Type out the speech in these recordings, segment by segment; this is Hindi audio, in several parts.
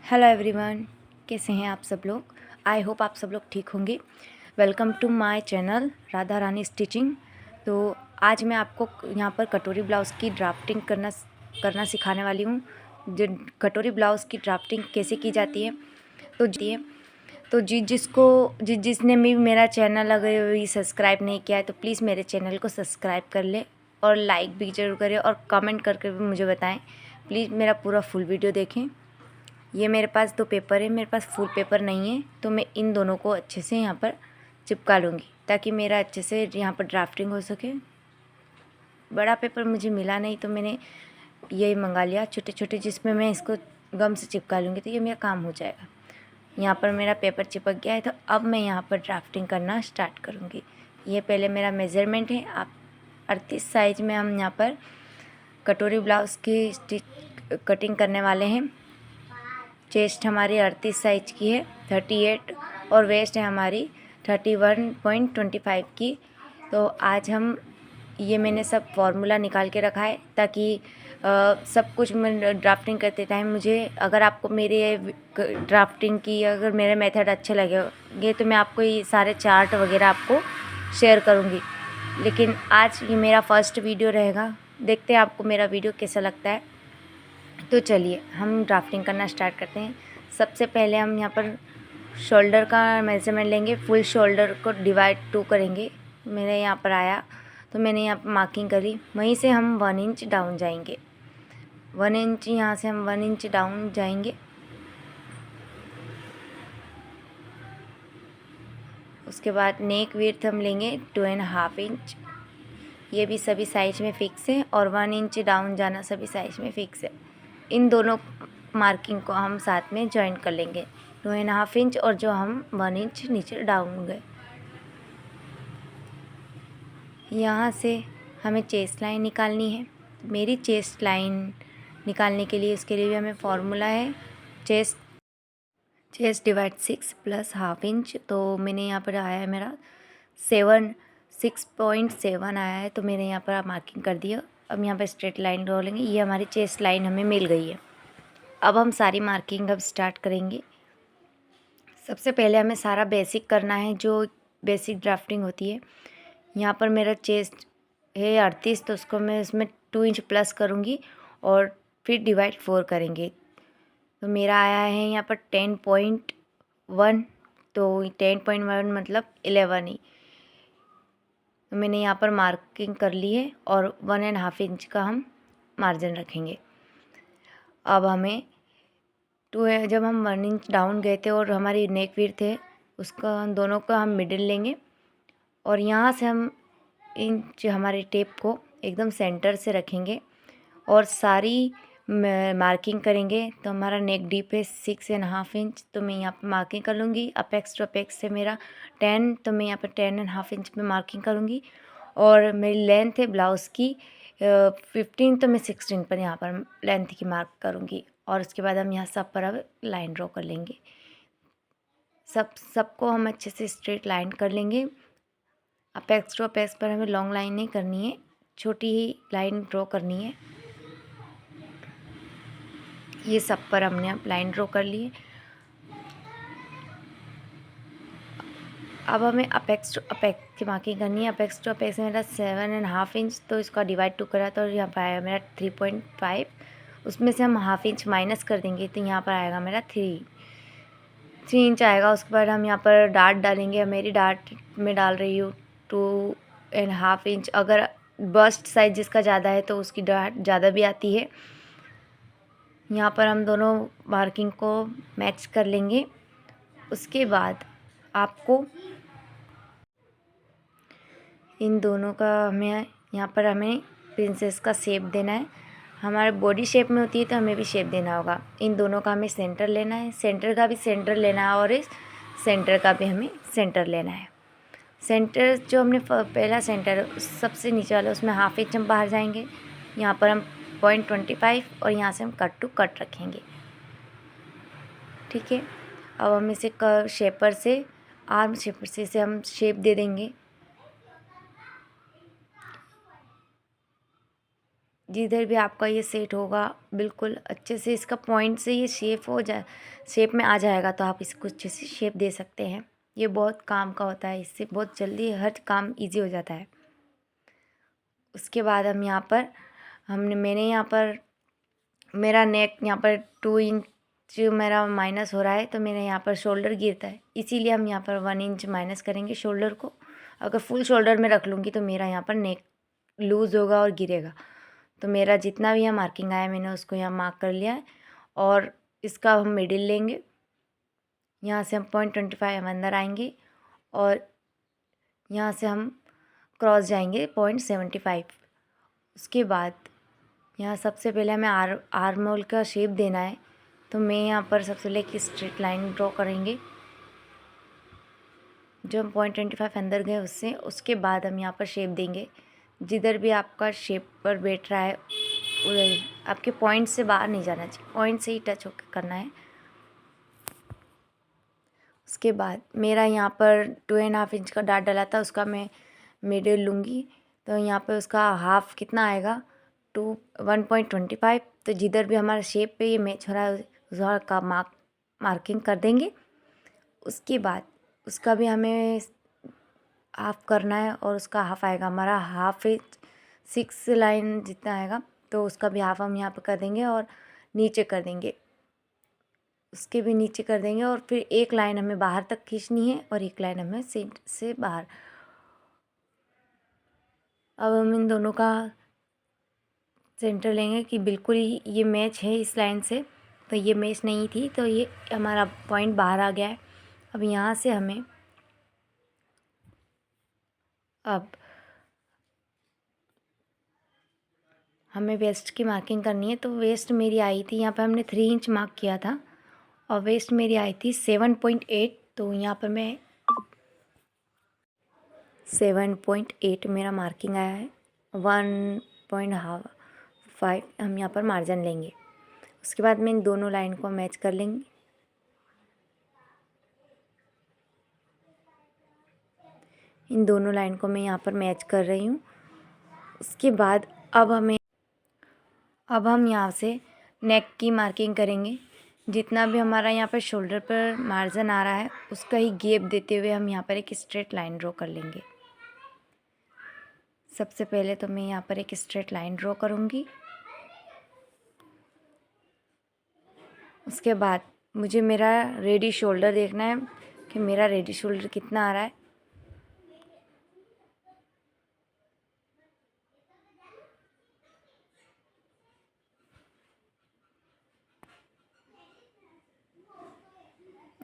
हेलो एवरीवन, कैसे हैं आप सब लोग। आई होप आप सब लोग ठीक होंगे। Welcome to my channel Radha Rani stitching. तो आज मैं आपको यहाँ पर कटोरी ब्लाउज़ की ड्राफ्टिंग करना सिखाने वाली हूँ। जो कटोरी ब्लाउज़ की ड्राफ्टिंग कैसे की जाती है तो जिसने भी मेरा चैनल अगर अभी सब्सक्राइब नहीं किया है तो प्लीज़ मेरे चैनल को सब्सक्राइब कर ले और लाइक भी ज़रूर करें और कमेंट करके भी मुझे बताएं। प्लीज़ मेरा पूरा फुल वीडियो देखें। ये मेरे पास 2 पेपर है, मेरे पास फुल पेपर नहीं है, तो मैं इन दोनों को अच्छे से यहाँ पर चिपका लूँगी ताकि मेरा अच्छे से यहाँ पर ड्राफ्टिंग हो सके। बड़ा पेपर मुझे मिला नहीं तो मैंने यही मंगा लिया छोटे छोटे, जिसमें मैं इसको गम से चिपका लूँगी तो ये मेरा काम हो जाएगा। यहाँ पर मेरा पेपर चिपक गया है, तो अब मैं यहाँ पर ड्राफ्टिंग करना स्टार्ट करूँगी। ये पहले मेरा मेज़रमेंट है। आप 38 साइज में हम यहाँ पर कटोरी ब्लाउज़ की कटिंग करने वाले हैं। चेस्ट हमारी 38 साइज की है 38 और वेस्ट है हमारी 31.25 की। तो आज हम मैंने सब फार्मूला निकाल के रखा है ताकि सब कुछ मैं ड्राफ्टिंग करते टाइम मुझे, अगर आपको मेरे ड्राफ्टिंग की अगर मेरे मेथड अच्छे लगेंगे तो मैं आपको ये सारे चार्ट वगैरह आपको शेयर करूँगी। लेकिन आज ये मेरा फर्स्ट वीडियो रहेगा, देखते हैं आपको मेरा वीडियो कैसा लगता है। तो चलिए हम ड्राफ्टिंग करना स्टार्ट करते हैं। सबसे पहले हम यहाँ पर शोल्डर का मेज़रमेंट लेंगे। फुल शोल्डर को डिवाइड 2 करेंगे। मेरे यहाँ पर आया तो मैंने यहाँ पर मार्किंग करी, वहीं से हम 1 इंच डाउन जाएंगे। 1 इंच यहाँ से हम 1 इंच डाउन जाएंगे। उसके बाद नेक विड्थ हम लेंगे 2.5 इंच। ये भी सभी साइज में फिक्स है और 1 इंच डाउन जाना सभी साइज में फिक्स है। इन दोनों मार्किंग को हम साथ में जॉइन कर लेंगे, 2.5 इंच और जो हम 1 इंच नीचे डाउन गए। यहाँ से हमें चेस्ट लाइन निकालनी है। मेरी चेस्ट लाइन निकालने के लिए उसके लिए भी हमें फार्मूला है chest divide 6 plus half inch. तो मैंने यहाँ पर आया है मेरा 6.7 आया है, तो मैंने यहाँ पर मार्किंग कर दिया। अब यहाँ पर स्ट्रेट लाइन ड्रॉ लेंगे। ये हमारी चेस्ट लाइन हमें मिल गई है। अब हम सारी मार्किंग अब स्टार्ट करेंगे। सबसे पहले हमें सारा बेसिक करना है, जो बेसिक ड्राफ्टिंग होती है। यहाँ पर मेरा चेस्ट है 38, तो उसको मैं इसमें 2 इंच प्लस करूँगी और फिर डिवाइड 4 करेंगे। तो मेरा आया है यहाँ पर 10.1, तो 10.1 मतलब 11 ही। तो मैंने यहाँ पर मार्किंग कर ली है और 1.5 इंच का हम मार्जिन रखेंगे। अब हमें जब हम 1 इंच डाउन गए थे और हमारी नेक विड्थ थे, उसका दोनों का हम मिडिल लेंगे और यहाँ से हम इंच हमारे टेप को एकदम सेंटर से रखेंगे और सारी मार्किंग करेंगे। तो हमारा नेक डीप है 6.5 इंच, तो मैं यहाँ पर मार्किंग कर लूँगी। अपेक्स टू अपेक्स से मेरा 10, तो मैं यहाँ पर 10.5 इंच में मार्किंग करूँगी। और मेरी लेंथ है ब्लाउज़ की 15, तो मैं 16 पर यहाँ पर लेंथ की मार्क करूँगी। और उसके बाद हम यहाँ सब पर अब लाइन ड्रॉ कर लेंगे। सबको हम अच्छे से स्ट्रेट लाइन कर लेंगे। अपेक्स टू अपेक्स पर हमें लॉन्ग लाइन नहीं करनी है, छोटी ही लाइन ड्रॉ करनी है। ये सब पर हमने अब लाइन ड्रॉ कर ली है। अब हमें अपेक्स टू अपेक्स की मार्किंग करनी है। अपेक्स टू अपेक्स मेरा 7.5 इंच, तो इसका डिवाइड 2 करा तो यहाँ पर आएगा मेरा 3.5। उसमें से हम हाफ इंच माइनस कर देंगे तो यहाँ पर आएगा मेरा 3 इंच आएगा। उसके बाद हम यहाँ पर डार्ट डालेंगे। मेरी डार्ट में डाल रही हूँ 2.5 इंच। अगर बस्ट साइज जिसका ज़्यादा है तो उसकी डार्ट ज़्यादा भी आती है। यहाँ पर हम दोनों मार्किंग को मैच कर लेंगे। उसके बाद आपको इन दोनों का हमें यहाँ पर हमें प्रिंसेस का शेप देना है। हमारे बॉडी शेप में होती है तो हमें भी शेप देना होगा। इन दोनों का हमें सेंटर लेना है, सेंटर का भी सेंटर लेना है और इस सेंटर का भी हमें सेंटर लेना है। सेंटर जो हमने पहला सेंटर सबसे नीचे वाला, उसमें हाफ इंच हम बाहर जाएंगे। यहाँ पर हम 0.25 और यहाँ से हम कट टू कट रखेंगे। ठीक है। अब हम इसे शेपर से आर्म शेपर से इसे हम शेप दे देंगे। जिधर भी आपका ये सेट होगा बिल्कुल अच्छे से इसका पॉइंट से ये शेप में आ जाएगा, तो आप इसको अच्छे से शेप दे सकते हैं। ये बहुत काम का होता है, इससे बहुत जल्दी हर काम इजी हो जाता है। उसके बाद हम यहाँ पर मैंने यहाँ पर मेरा नेक यहाँ पर 2 इंच मेरा माइनस हो रहा है, तो मेरे यहाँ पर शोल्डर गिरता है, इसीलिए हम यहाँ पर 1 इंच माइनस करेंगे शोल्डर को। अगर फुल शोल्डर में रख लूँगी तो मेरा यहाँ पर नेक लूज़ होगा और गिरेगा। तो मेरा जितना भी यहाँ मार्किंग आया मैंने उसको यहाँ मार्क कर लिया है, और इसका हम मिडिल लेंगे। यहाँ से हम 0.25 हम अंदर आएंगे और यहाँ से हम क्रॉस जाएंगे 0.75। उसके बाद यहाँ सबसे पहले हमें आर्म होल का शेप देना है, तो मैं यहाँ पर सबसे पहले एक स्ट्रेट लाइन ड्रॉ करेंगे जो हम 0.25 अंदर गए उससे। उसके बाद हम यहाँ पर शेप देंगे, जिधर भी आपका शेप पर बैठ रहा है उधर आपके पॉइंट से बाहर नहीं जाना चाहिए, पॉइंट से ही टच होकर करना है। उसके बाद मेरा यहाँ पर 2.5 इंच का डाट डला था, उसका मैं मिडिल लूँगी, तो यहाँ पे उसका हाफ कितना आएगा 1.25। तो जिधर भी हमारा शेप पे ये मैच हो रहा है उस का मार्किंग कर देंगे। उसके बाद उसका भी हमें हाफ करना है, और उसका हाफ आएगा हमारा हाफ 6 लाइन जितना आएगा, तो उसका भी हाफ हम यहाँ पे कर देंगे और नीचे कर देंगे, उसके भी नीचे कर देंगे। और फिर एक लाइन हमें बाहर तक खींचनी है और एक लाइन हमें सेंटर से बाहर। अब हम इन दोनों का सेंटर लेंगे कि बिल्कुल ही ये मैच है इस लाइन से, तो ये मैच नहीं थी, तो ये हमारा पॉइंट बाहर आ गया है। अब यहाँ से हमें वेस्ट की मार्किंग करनी है। तो वेस्ट मेरी आई थी, यहाँ पे हमने 3 इंच मार्क किया था, और वेस्ट मेरी आई थी 7.8। तो यहाँ पर मैं 7.8 मेरा मार्किंग आया है। 1.5 हम यहाँ पर मार्जिन लेंगे। उसके बाद मैं इन दोनों लाइन को मैच कर लेंगे। इन दोनों लाइन को मैं यहाँ पर मैच कर रही हूँ। उसके बाद अब हम यहाँ से नेक की मार्किंग करेंगे। जितना भी हमारा यहाँ पर शोल्डर पर मार्जिन आ रहा है उसका ही गैप देते हुए हम यहाँ पर एक स्ट्रेट लाइन ड्रॉ कर लेंगे। सबसे पहले तो मैं यहाँ पर एक स्ट्रेट लाइन ड्रॉ करूँगी। उसके बाद मुझे मेरा रेडी शोल्डर देखना है कि मेरा रेडी शोल्डर कितना आ रहा है।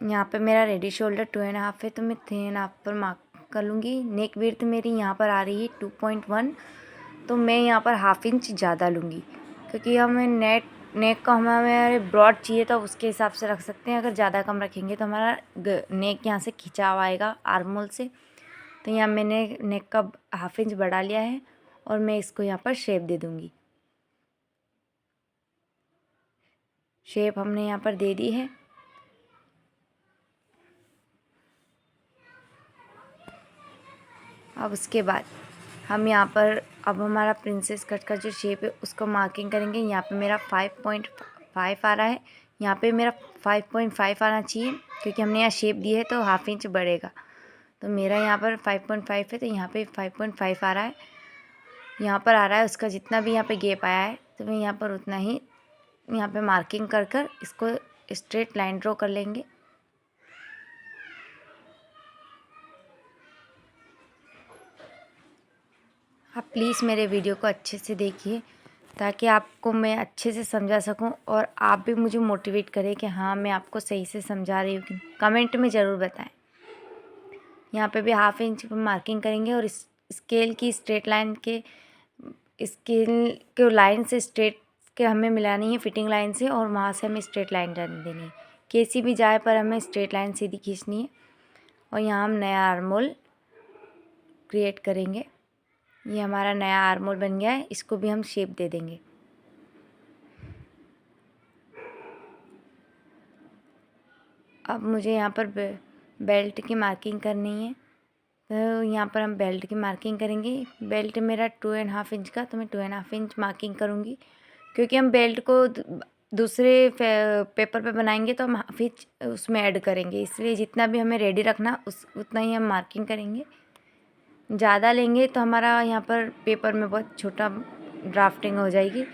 यहाँ पे मेरा रेडी शोल्डर 2.5 है, तो मैं 3.5 पर मार्क कर लूँगी। नेक विड्थ मेरी यहाँ पर आ रही है 2.1, तो मैं यहाँ पर हाफ इंच ज़्यादा लूँगी, क्योंकि हमें नेक का हमें ब्रॉड चाहिए तो उसके हिसाब से रख सकते हैं। अगर ज़्यादा कम रखेंगे तो हमारा नेक यहाँ से खिंचाव आएगा आर्म होल से। तो यहाँ मैंने नेक का हाफ इंच बढ़ा लिया है, और मैं इसको यहाँ पर शेप दे दूँगी। शेप हमने यहाँ पर दे दी है। अब उसके बाद हम यहाँ पर अब हमारा प्रिंसेस कट का जो शेप है उसको मार्किंग करेंगे। यहाँ पे मेरा 5.5 आ रहा है, यहाँ पे मेरा 5.5 आना चाहिए, क्योंकि हमने यहाँ शेप दी है तो हाफ इंच बढ़ेगा। तो मेरा यहाँ पर 5.5 है, तो यहाँ पे 5.5 आ रहा है। यहाँ पर आ रहा है उसका जितना भी यहाँ पे गैप आया है, तो मैं यहाँ पर उतना ही यहाँ पे मार्किंग कर इसको स्ट्रेट लाइन ड्रॉ कर लेंगे। आप प्लीज़ मेरे वीडियो को अच्छे से देखिए, ताकि आपको मैं अच्छे से समझा सकूं, और आप भी मुझे मोटिवेट करें कि हाँ मैं आपको सही से समझा रही हूँ कि कमेंट में ज़रूर बताएं। यहाँ पे भी हाफ इंच पर मार्किंग करेंगे, और इस स्केल की स्ट्रेट लाइन के स्केल के लाइन से स्ट्रेट के हमें मिलानी है फिटिंग लाइन से, और वहाँ से हमें स्ट्रेट लाइन जाने देनी है। कैसी भी जाए पर हमें स्ट्रेट लाइन सीधी खींचनी है। और यहाँ हम नया आर्म होल क्रिएट करेंगे। ये हमारा नया आर्म होल बन गया है, इसको भी हम शेप दे देंगे। अब मुझे यहाँ पर बेल्ट की मार्किंग करनी है, तो यहाँ पर हम बेल्ट की मार्किंग करेंगे। बेल्ट मेरा 2.5 इंच का, तो मैं 2.5 इंच मार्किंग करूँगी, क्योंकि हम बेल्ट को दूसरे पेपर पे बनाएंगे तो हम हाफ इंच उसमें ऐड करेंगे, इसलिए जितना भी हमें रेडी रखना उतना ही हम मार्किंग करेंगे। ज़्यादा लेंगे तो हमारा यहाँ पर पेपर में बहुत छोटा ड्राफ्टिंग हो जाएगी।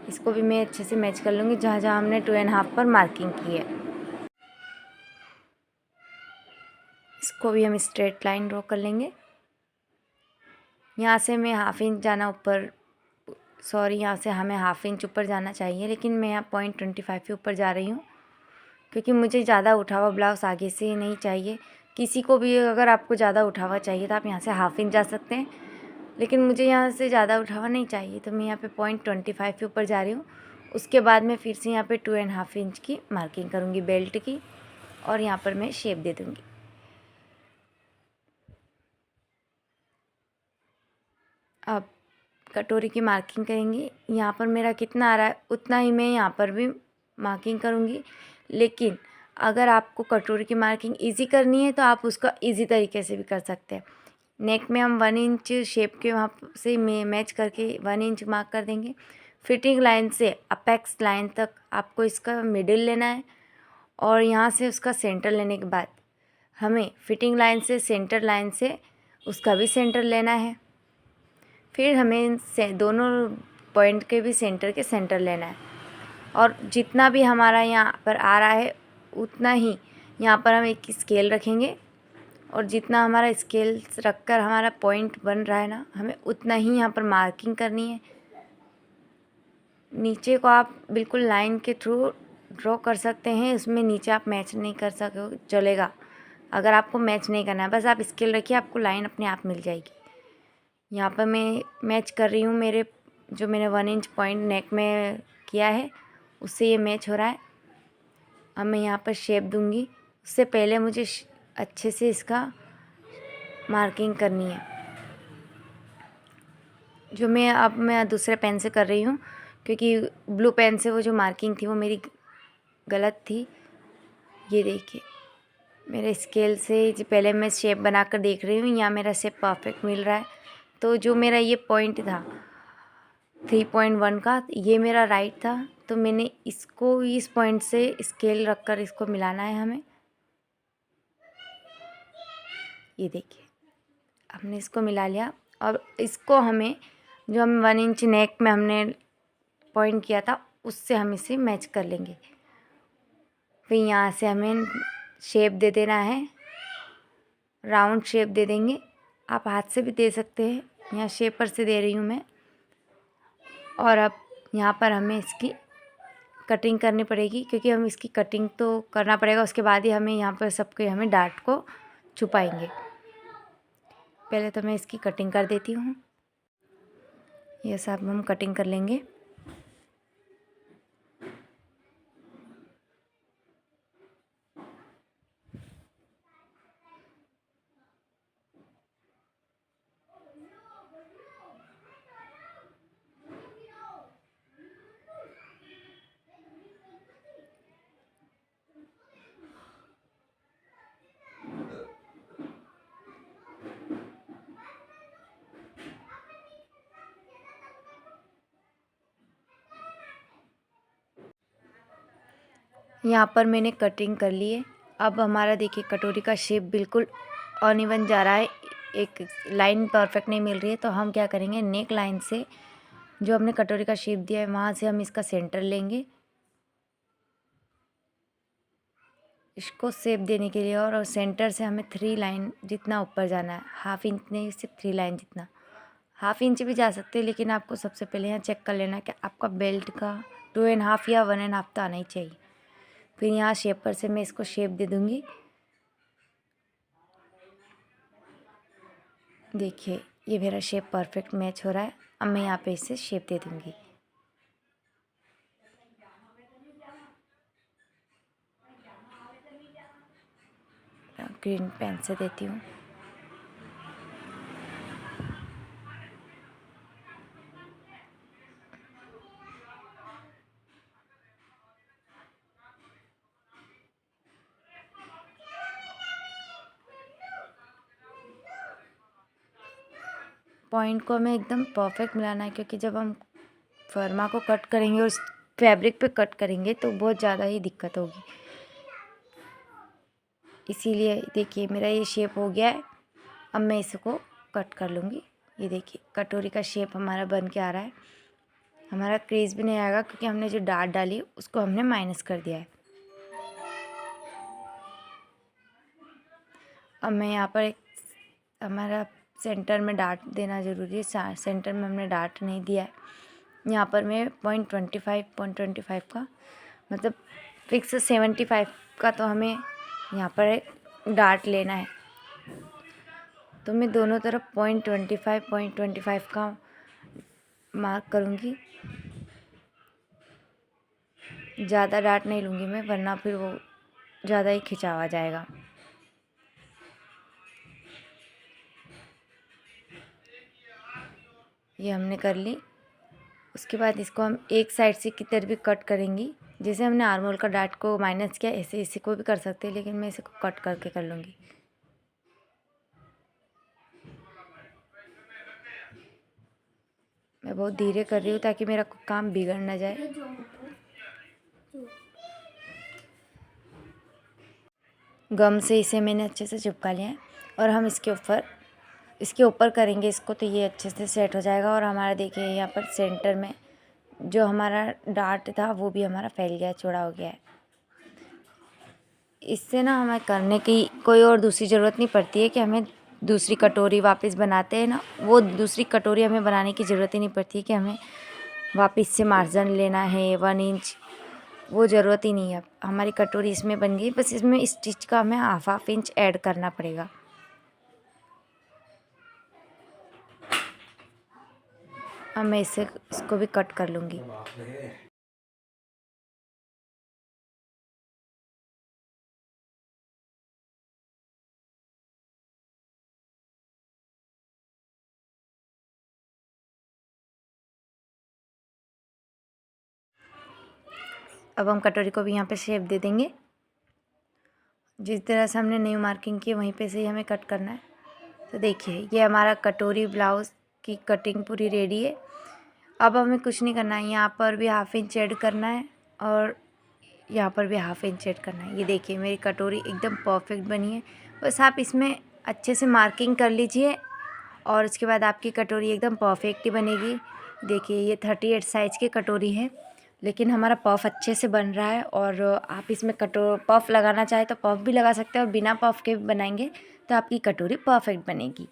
इसको भी मैं अच्छे से मैच कर लूँगी जहाँ जहाँ हमने 2.5 पर मार्किंग की है। इसको भी हम स्ट्रेट लाइन ड्रॉ कर लेंगे। यहाँ से मैं हाफ इंच जाना ऊपर, सॉरी, यहाँ से हमें हाफ इंच ऊपर जाना चाहिए, लेकिन मैं यहाँ 0.25 के ऊपर जा रही हूँ, क्योंकि मुझे ज़्यादा उठा हुआ ब्लाउज़ आगे से नहीं चाहिए। किसी को भी अगर आपको ज़्यादा उठा हुआ चाहिए तो आप यहाँ से हाफ इंच जा सकते हैं, लेकिन मुझे यहाँ से ज़्यादा उठा हुआ नहीं चाहिए, तो मैं यहाँ पे 0.25 के ऊपर जा रही हूँ। उसके बाद मैं फिर से यहाँ पे 2.5 इंच की मार्किंग करूँगी बेल्ट की, और यहाँ पर मैं शेप दे दूँगी। अब कटोरी की मार्किंग करेंगे। यहाँ पर मेरा कितना आ रहा है उतना ही मैं यहाँ पर भी मार्किंग करूँगी, लेकिन अगर आपको कटोरी की मार्किंग इजी करनी है तो आप उसका इजी तरीके से भी कर सकते हैं। नेक में हम 1 इंच शेप के वहाँ से मैच करके 1 इंच मार्क कर देंगे। फिटिंग लाइन से अपेक्स लाइन तक आपको इसका मिडिल लेना है, और यहाँ से उसका सेंटर लेने के बाद हमें फिटिंग लाइन से सेंटर लाइन से उसका भी सेंटर लेना है। फिर हमें दोनों पॉइंट के भी सेंटर के सेंटर लेना है, और जितना भी हमारा यहाँ पर आ रहा है उतना ही यहाँ पर हम एक स्केल रखेंगे, और जितना हमारा स्केल रखकर हमारा पॉइंट बन रहा है ना, हमें उतना ही यहाँ पर मार्किंग करनी है। नीचे को आप बिल्कुल लाइन के थ्रू ड्रॉ कर सकते हैं, उसमें नीचे आप मैच नहीं कर सको चलेगा। अगर आपको मैच नहीं करना है, बस आप स्केल रखिए, आपको लाइन अपने आप मिल जाएगी। यहाँ पर मैं मैच कर रही हूँ, जो मैंने 1 इंच पॉइंट नेक में किया है उससे ये मैच हो रहा है। अब मैं यहाँ पर शेप दूँगी, उससे पहले मुझे अच्छे से इसका मार्किंग करनी है, जो मैं दूसरे पेन से कर रही हूँ, क्योंकि ब्लू पेन से वो जो मार्किंग थी वो मेरी गलत थी। ये देखिए, मेरे स्केल से पहले मैं शेप बनाकर देख रही हूँ, यहाँ मेरा शेप परफेक्ट मिल रहा है। तो जो मेरा ये पॉइंट था 3.1 का, ये मेरा राइट था, तो मैंने इसको इस पॉइंट से स्केल रखकर इसको मिलाना है हमें। ये देखिए, हमने इसको मिला लिया, और इसको हमें जो हम 1 इंच नेक में हमने पॉइंट किया था उससे हम इसे मैच कर लेंगे। फिर यहाँ से हमें शेप दे देना है, राउंड शेप दे देंगे। आप हाथ से भी दे सकते हैं, यहाँ शेपर से दे रही हूँ मैं। और अब यहाँ पर हमें इसकी कटिंग करनी पड़ेगी, क्योंकि हम इसकी कटिंग तो करना पड़ेगा, उसके बाद ही हमें यहाँ पर सबके हमें डार्ट को छुपाएंगे। पहले तो मैं इसकी कटिंग कर देती हूँ। ये सब हम कटिंग कर लेंगे। यहाँ पर मैंने कटिंग कर ली है। अब हमारा देखिए कटोरी का शेप बिल्कुल अनइवन जा रहा है, एक लाइन परफेक्ट नहीं मिल रही है। तो हम क्या करेंगे, नेक लाइन से जो हमने कटोरी का शेप दिया है वहाँ से हम इसका सेंटर लेंगे, इसको शेप देने के लिए, और सेंटर से हमें 3 लाइन जितना ऊपर जाना है, हाफ इंच नहीं, सिर्फ 3 लाइन जितना। हाफ इंच भी जा सकते हैं, लेकिन आपको सबसे पहले यहाँ चेक कर लेना कि आपका बेल्ट का 2.5 या 1.5 तो आना ही चाहिए। फिर यहाँ शेपर से मैं इसको शेप दे दूँगी। देखिए, ये मेरा शेप परफेक्ट मैच हो रहा है। अब मैं यहाँ पे इसे शेप दे दूँगी। ग्रीन पेन से देती हूँ। पॉइंट को हमें एकदम परफेक्ट मिलाना है, क्योंकि जब हम फर्मा को कट करेंगे उस फैब्रिक पे कट करेंगे तो बहुत ज़्यादा ही दिक्कत होगी। इसीलिए देखिए मेरा ये शेप हो गया है। अब मैं इसको कट कर लूँगी। ये देखिए कटोरी का शेप हमारा बन के आ रहा है। हमारा क्रीज भी नहीं आएगा क्योंकि हमने जो डाट डाली उसको हमने माइनस कर दिया है। अब मैं यहाँ पर एक हमारा सेंटर में डाट देना ज़रूरी है। सेंटर में हमने डाट नहीं दिया है। यहाँ पर मैं 0.25 का मतलब फिक्स 75 का तो हमें यहाँ पर एक डाट लेना है। तो मैं दोनों तरफ 0.25 का मार्क करूँगी। ज़्यादा डाट नहीं लूँगी मैं, वरना फिर वो ज़्यादा ही खिंचाव आ जाएगा। ये हमने कर ली। उसके बाद इसको हम एक साइड से की तरफ भी कट करेंगी। जैसे हमने आर्महोल का डाट को माइनस किया ऐसे इसी को भी कर सकते हैं, लेकिन मैं इसे कट करके कर लूँगी। मैं बहुत धीरे कर रही हूँ ताकि मेरा काम बिगड़ ना जाए। गम से इसे मैंने अच्छे से चिपका लिया है और हम इसके ऊपर करेंगे इसको, तो ये अच्छे से सेट हो जाएगा। और हमारा देखिए यहाँ पर सेंटर में जो हमारा डाट था वो भी हमारा फैल गया है, चौड़ा हो गया है। इससे ना हमें करने की कोई और दूसरी ज़रूरत नहीं पड़ती है कि हमें दूसरी कटोरी वापस बनाते हैं ना, वो दूसरी कटोरी हमें बनाने की ज़रूरत ही नहीं पड़ती है कि हमें वापस से मार्जिन लेना है 1 इंच, वो ज़रूरत ही नहीं है। हमारी कटोरी इसमें बन गई, बस इसमें स्टिच का हमें हाफ इंच ऐड करना पड़ेगा। अब मैं इसको भी कट कर लूँगी। अब हम कटोरी को भी यहाँ पे शेप दे देंगे। जिस तरह से हमने न्यू मार्किंग की वहीं पे से ही हमें कट करना है। तो देखिए ये हमारा कटोरी ब्लाउज़ की कटिंग पूरी रेडी है। अब हमें कुछ नहीं करना है, यहाँ पर भी हाफ इंच ऐड करना है और यहाँ पर भी हाफ इंच ऐड करना है। ये देखिए मेरी कटोरी एकदम परफेक्ट बनी है। बस आप इसमें अच्छे से मार्किंग कर लीजिए और उसके बाद आपकी कटोरी एकदम परफेक्ट ही बनेगी। देखिए ये 38 साइज़ की कटोरी है, लेकिन हमारा पफ अच्छे से बन रहा है। और आप इसमें पफ लगाना चाहे तो पफ भी लगा सकते हैं, और बिना पफ के भी बनाएंगे तो आपकी कटोरी परफेक्ट बनेगी।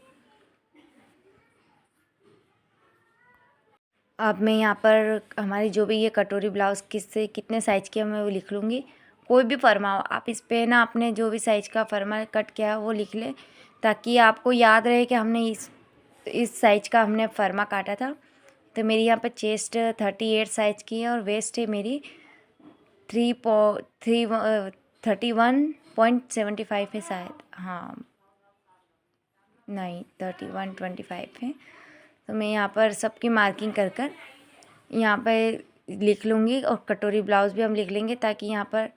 अब मैं यहाँ पर हमारी जो भी ये कटोरी ब्लाउज़ किससे कितने साइज़ की है मैं वो लिख लूँगी। कोई भी फर्मा हो आप इस पे ना अपने जो भी साइज़ का फर्मा कट किया है वो लिख लें, ताकि आपको याद रहे कि हमने इस साइज़ का हमने फर्मा काटा था। तो मेरी यहाँ पर चेस्ट 38 साइज़ की है और वेस्ट है मेरी 31.75 है शायद, हाँ नहीं 31.25 है। तो मैं यहाँ पर सबकी मार्किंग कर कर यहाँ पर लिख लूँगी और कटोरी ब्लाउज़ भी हम लिख लेंगे, ताकि यहाँ पर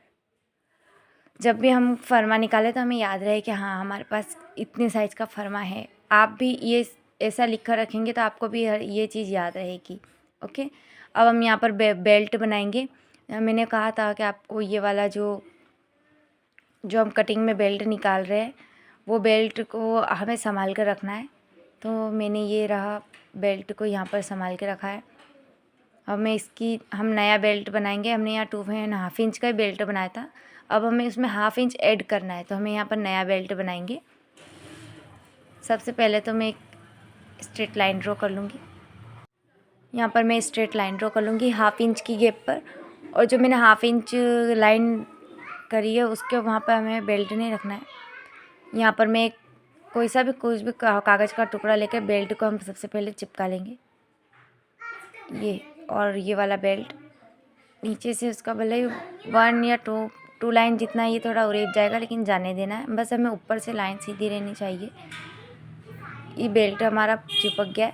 जब भी हम फर्मा निकालें तो हमें याद रहे कि हाँ हमारे पास इतने साइज़ का फर्मा है। आप भी ये ऐसा लिख कर रखेंगे तो आपको भी ये चीज़ याद रहेगी। ओके, अब हम यहाँ पर बेल्ट बनाएंगे। मैंने कहा था कि आपको ये वाला जो हम कटिंग में बेल्ट निकाल रहे हैं वो बेल्ट को हमें संभाल कर रखना है। तो मैंने ये रहा बेल्ट को यहाँ पर संभाल के रखा है। अब हम नया बेल्ट बनाएंगे। हमने यहाँ 2.5 इंच का ही बेल्ट बनाया था, अब हमें उसमें हाफ इंच ऐड करना है, तो हमें यहाँ पर नया बेल्ट बनाएंगे। सबसे पहले तो मैं एक स्ट्रेट लाइन ड्रॉ कर लूँगी। यहाँ पर मैं स्ट्रेट लाइन ड्रॉ कर लूँगी हाफ इंच की गैप पर, और जो मैंने हाफ इंच लाइन करी है उसके वहाँ पर हमें बेल्ट नहीं रखना है। यहाँ पर मैं कुछ भी कागज़ का टुकड़ा लेकर बेल्ट को हम सबसे पहले चिपका लेंगे। ये और ये वाला बेल्ट नीचे से उसका भले 1 या 2 लाइन जितना ये थोड़ा उरेप जाएगा, लेकिन जाने देना है, बस हमें ऊपर से लाइन सीधी रहनी चाहिए। ये बेल्ट हमारा चिपक गया है।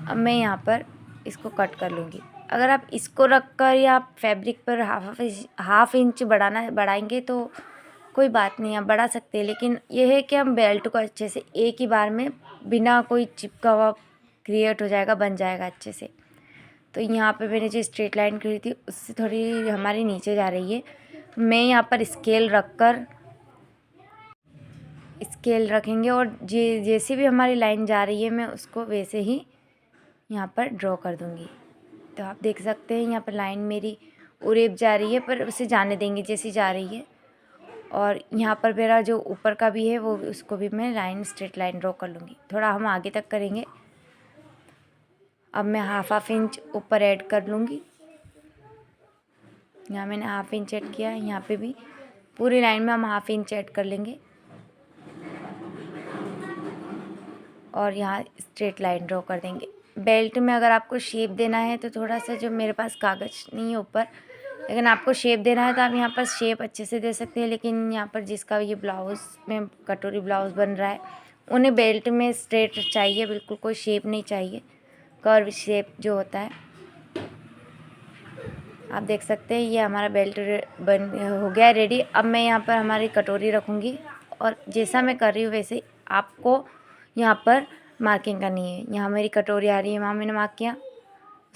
अब मैं यहाँ पर इसको कट कर लूँगी। अगर आप इसको रख कर या फैब्रिक पर हाफ इंच बढ़ाएंगे तो कोई बात नहीं, आप बढ़ा सकते हैं, लेकिन ये है कि हम बेल्ट को अच्छे से एक ही बार में बिना कोई चिपका हुआ क्रिएट हो जाएगा, बन जाएगा अच्छे से। तो यहाँ पे मैंने जो स्ट्रेट लाइन करी थी उससे थोड़ी हमारी नीचे जा रही है। मैं यहाँ पर स्केल रखेंगे और जैसे भी हमारी लाइन जा रही है मैं उसको वैसे ही यहाँ पर ड्रॉ कर दूँगी। तो आप देख सकते हैं यहाँ पर लाइन मेरी उरेब जा रही है, पर उसे जाने देंगे जैसी जा रही है। और यहाँ पर मेरा जो ऊपर का भी है वो उसको भी मैं स्ट्रेट लाइन ड्रॉ कर लूँगी। थोड़ा हम आगे तक करेंगे। अब मैं हाफ इंच ऊपर ऐड कर लूँगी। यहाँ मैंने हाफ इंच ऐड किया है, यहाँ पे भी पूरी लाइन में हम हाफ इंच ऐड कर लेंगे और यहाँ स्ट्रेट लाइन ड्रॉ कर देंगे। बेल्ट में अगर आपको शेप देना है तो थोड़ा सा, जो मेरे पास कागज़ नहीं है ऊपर, लेकिन आपको शेप देना है तो आप यहाँ पर शेप अच्छे से दे सकते हैं। लेकिन यहाँ पर जिसका ये ब्लाउज़ में कटोरी ब्लाउज़ बन रहा है उन्हें बेल्ट में स्ट्रेट चाहिए, बिल्कुल कोई शेप नहीं चाहिए, कर्व शेप जो होता है। आप देख सकते हैं ये हमारा बेल्ट हो गया है रेडी। अब मैं यहाँ पर हमारी कटोरी रखूँगी और जैसा मैं कर रही हूँ वैसे आपको यहाँ पर मार्किंग करनी है। यहाँ मेरी कटोरी आ रही है, वहाँ मैंने मार्क किया।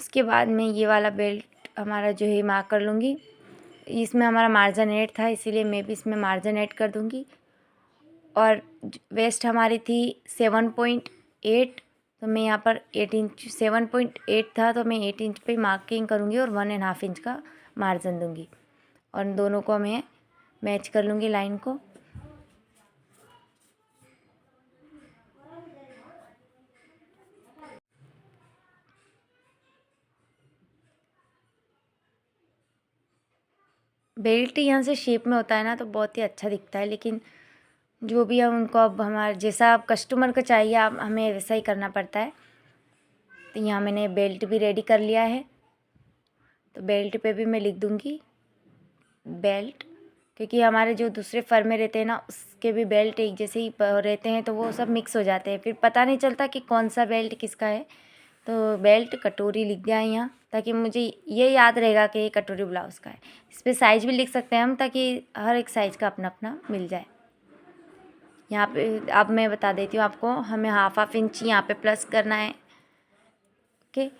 उसके बाद मैं ये वाला बेल्ट हमारा जो है मार्क कर लूँगी। इसमें हमारा मार्जिन 8 था, इसीलिए मैं भी इसमें मार्जिन ऐड कर दूँगी। और वेस्ट हमारी थी 7.8, तो मैं यहाँ पर 8 इंच 7.8 था तो मैं 8 इंच पे मार्किंग करूँगी और 1.5 इंच का मार्जिन दूँगी और दोनों को मैं मैच कर लूँगी लाइन को। बेल्ट यहाँ से शेप में होता है ना तो बहुत ही अच्छा दिखता है, लेकिन जो भी है उनको अब हमारा जैसा आप कस्टमर को चाहिए आप हमें वैसा ही करना पड़ता है। तो यहाँ मैंने बेल्ट भी रेडी कर लिया है, तो बेल्ट पे भी मैं लिख दूँगी बेल्ट, क्योंकि हमारे जो दूसरे फर्मे रहते हैं ना उसके भी बेल्ट एक जैसे ही रहते हैं तो वो सब मिक्स हो जाते हैं, फिर पता नहीं चलता कि कौन सा बेल्ट किसका है। तो बेल्ट कटोरी लिख दिया है यहाँ, ताकि मुझे ये याद रहेगा कि ये कटोरी ब्लाउज़ का है। इस पर साइज़ भी लिख सकते हैं हम, ताकि हर एक साइज़ का अपना अपना मिल जाए। यहाँ पे अब मैं बता देती हूँ आपको, हमें हाफ इंच यहाँ पे प्लस करना है। ओके,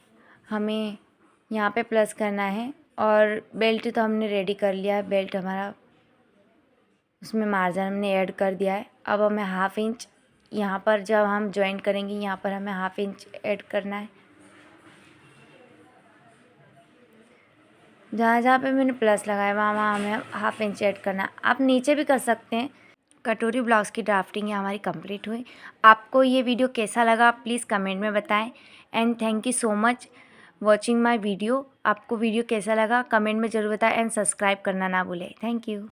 हमें यहाँ पे प्लस करना है। और बेल्ट तो हमने रेडी कर लिया है, बेल्ट हमारा उसमें मार्जिन हमने ऐड कर दिया है। अब हमें हाफ इंच यहाँ पर जब हम जॉइन करेंगे यहाँ पर हमें हाफ इंच ऐड करना है। जहाँ जहाँ पे मैंने प्लस लगाया वहाँ वहाँ हमें हाफ इंच ऐड करना है। आप नीचे भी कर सकते हैं। कटोरी ब्लाउज़ की ड्राफ्टिंग ये हमारी कंप्लीट हुई। आपको ये वीडियो कैसा लगा प्लीज़ कमेंट में बताएं। And thank you so much watching my video. आपको वीडियो कैसा लगा कमेंट में ज़रूर बताएं एंड सब्सक्राइब करना ना भूलें। Thank you.